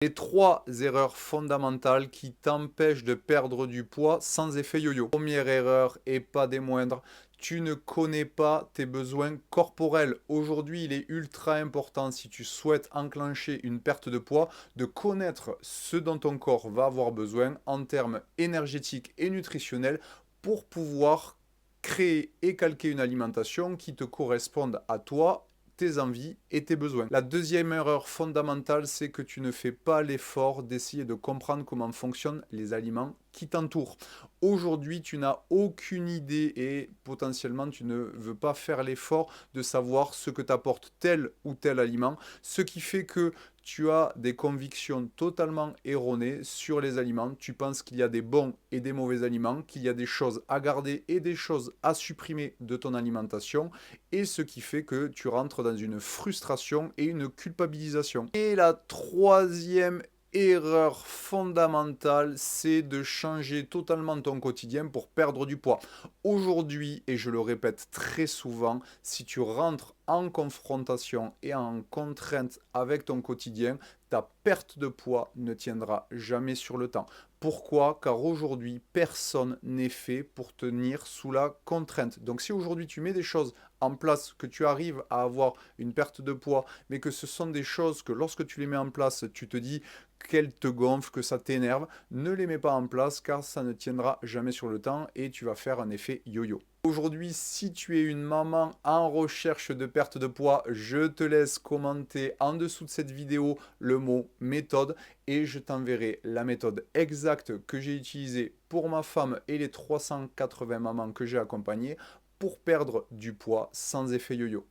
Les trois erreurs fondamentales qui t'empêchent de perdre du poids sans effet yo-yo. Première erreur et pas des moindres, tu ne connais pas tes besoins corporels. Aujourd'hui, il est ultra important si tu souhaites enclencher une perte de poids, de connaître ce dont ton corps va avoir besoin en termes énergétiques et nutritionnels pour pouvoir créer et calquer une alimentation qui te corresponde à toi, tes envies et tes besoins. La deuxième erreur fondamentale, c'est que tu ne fais pas l'effort d'essayer de comprendre comment fonctionnent les aliments qui t'entourent. Aujourd'hui, tu n'as aucune idée et potentiellement tu ne veux pas faire l'effort de savoir ce que t'apporte tel ou tel aliment, ce qui fait que tu as des convictions totalement erronées sur les aliments. Tu penses qu'il y a des bons et des mauvais aliments, qu'il y a des choses à garder et des choses à supprimer de ton alimentation, et ce qui fait que tu rentres dans une frustration et une culpabilisation. Et la troisième erreur fondamentale, c'est de changer totalement ton quotidien pour perdre du poids. Aujourd'hui, et je le répète très souvent, si tu rentres en confrontation et en contrainte avec ton quotidien, ta perte de poids ne tiendra jamais sur le temps. Pourquoi? Car aujourd'hui, personne n'est fait pour tenir sous la contrainte. Donc si aujourd'hui tu mets des choses en place, que tu arrives à avoir une perte de poids, mais que ce sont des choses que lorsque tu les mets en place, tu te dis qu'elles te gonflent, que ça t'énerve, ne les mets pas en place car ça ne tiendra jamais sur le temps et tu vas faire un effet yo-yo. Aujourd'hui, si tu es une maman en recherche de perte de poids, je te laisse commenter en dessous de cette vidéo le mot méthode et je t'enverrai la méthode exacte que j'ai utilisée pour ma femme et les 380 mamans que j'ai accompagnées pour perdre du poids sans effet yo-yo.